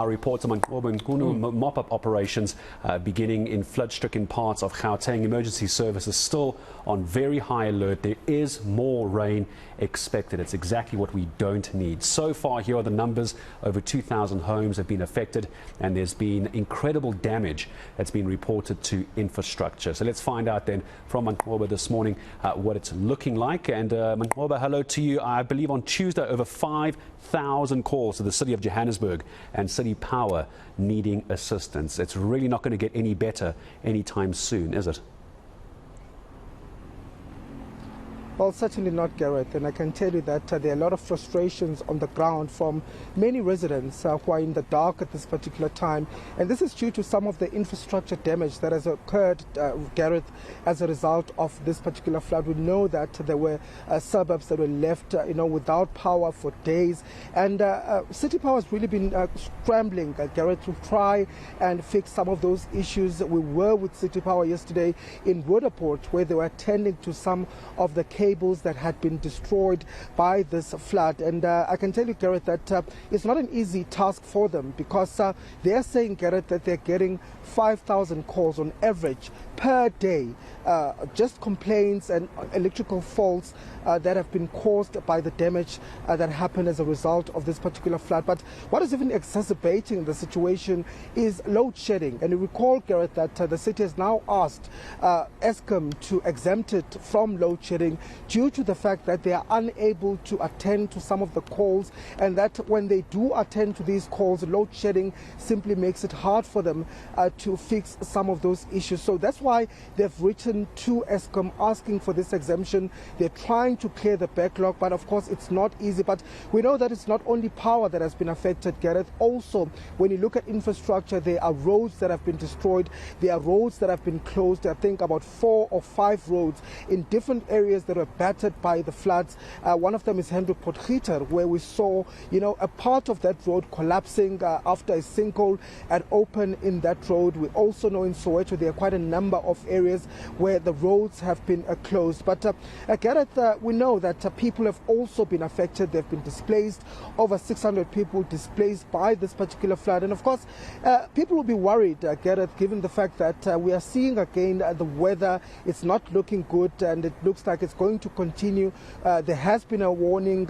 Our reports on Manqoba Mchunu mop-up operations beginning in flood-stricken parts of Gauteng. Emergency services still on very high alert. There is more rain expected. It's exactly what we don't need. So far, here are the numbers. Over 2,000 homes have been affected, and there's been incredible damage that's been reported to infrastructure. So let's find out then from Manqoba this morning what it's looking like. And Manqoba, hello to you. I believe on Tuesday, over 5,000 calls to the city of Johannesburg and City Power needing assistance. It's really not going to get any better anytime soon, is it? Well, certainly not, Gareth, and I can tell you that there are a lot of frustrations on the ground from many residents who are in the dark at this particular time, and this is due to some of the infrastructure damage that has occurred, Gareth, as a result of this particular flood. We know that there were suburbs that were left without power for days, and City Power has really been scrambling, Gareth, to try and fix some of those issues. We were with City Power yesterday in Woodaport, where they were attending to some of the cables that had been destroyed by this flood. And I can tell you, Gareth, that it's not an easy task for them, because they're saying, Gareth, that they're getting 5,000 calls on average per day, just complaints and electrical faults that have been caused by the damage that happened as a result of this particular flood. But what is even exacerbating the situation is load shedding. And you recall, Gareth, that the city has now asked eSCA to exempt it from load shedding due to the fact that they are unable to attend to some of the calls, and that when they do attend to these calls, load shedding simply makes it hard for them to fix some of those issues. So that's why they've written to eSCA asking for this exemption. They're trying to clear the backlog, but of course it's not easy. But we know that it's not only power that has been affected, Gareth. Also, when you look at infrastructure, there are roads that have been destroyed. There are roads that have been closed. I think about 4 or 5 roads in different areas that were battered by the floods. One of them is Hendrik Potgieter, where we saw, a part of that road collapsing after a sinkhole had opened in that road. We also know in Soweto there are quite a number of areas where the roads have been closed. But Gareth, we know that people have also been affected. They've been displaced. Over 600 people displaced by this particular flood. And of course, people will be worried, Gareth, given the fact that we are seeing again the weather. It's not looking good, and it looks like it's going to continue. There has been a warning,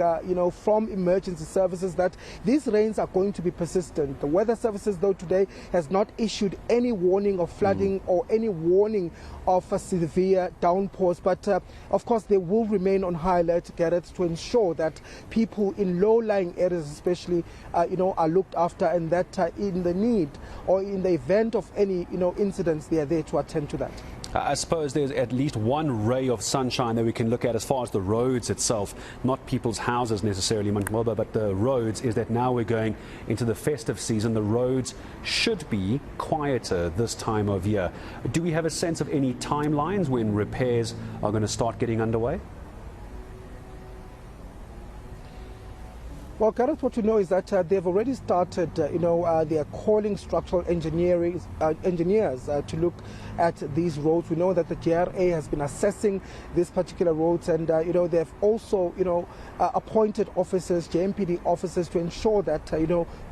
from emergency services that these rains are going to be persistent. The weather services, though, today has not issued any warning of flooding or any warning of severe downpours. But of course, they will remain on high alert, Gareth, to ensure that people in low-lying areas especially, are looked after, and that in the need or in the event of any, incidents, they are there to attend to that. I suppose there's at least one ray of sunshine that we can look at as far as the roads itself, not people's houses necessarily, Manqoba, but the roads, is that now we're going into the festive season. The roads should be quieter this time of year. Do we have a sense of any timelines when repairs are going to start getting underway? Well, Gareth, what you know is that they've already started, they are calling structural engineers to look at these roads. We know that the GRA has been assessing these particular roads, and, they've also, appointed officers, JMPD officers, to ensure that,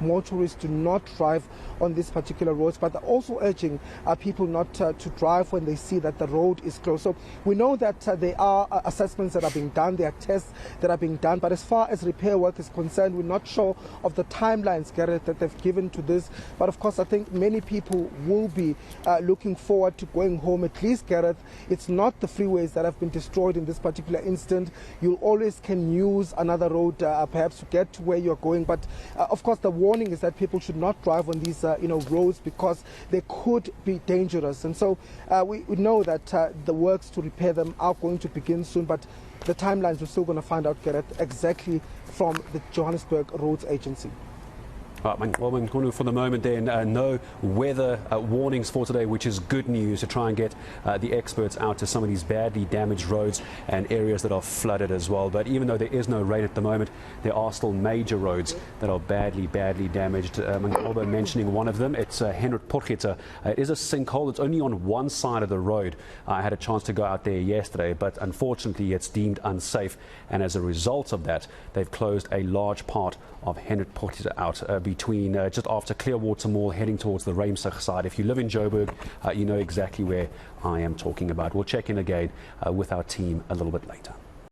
motorists do not drive on these particular roads. But they're also urging people not to drive when they see that the road is closed. So we know that there are assessments that are being done, there are tests that are being done, but as far as repair work is concerned, we're not sure of the timelines, Gareth, that they've given to this. But of course, I think many people will be looking forward to going home. At least, Gareth, it's not the freeways that have been destroyed in this particular instant. You always can use another road, perhaps, to get to where you're going. But of course, the warning is that people should not drive on these roads, because they could be dangerous. And so we know that the works to repair them are going to begin soon, but the timelines we're still going to find out, Gareth, exactly from the Johannesburg Roads Agency. Manqoba Mchunu, for the moment then, no weather warnings for today, which is good news to try and get the experts out to some of these badly damaged roads and areas that are flooded as well. But even though there is no rain at the moment, there are still major roads that are badly damaged. Manqoba mentioning one of them, it's Hendrik Potgieter. It is a sinkhole. It's only on one side of the road. I had a chance to go out there yesterday, but unfortunately it's deemed unsafe, and as a result of that, they've closed a large part of Hendrik Potgieter out. between just after Clearwater Mall, heading towards the Reimsig side. If you live in Joburg, you know exactly where I am talking about. We'll check in again with our team a little bit later.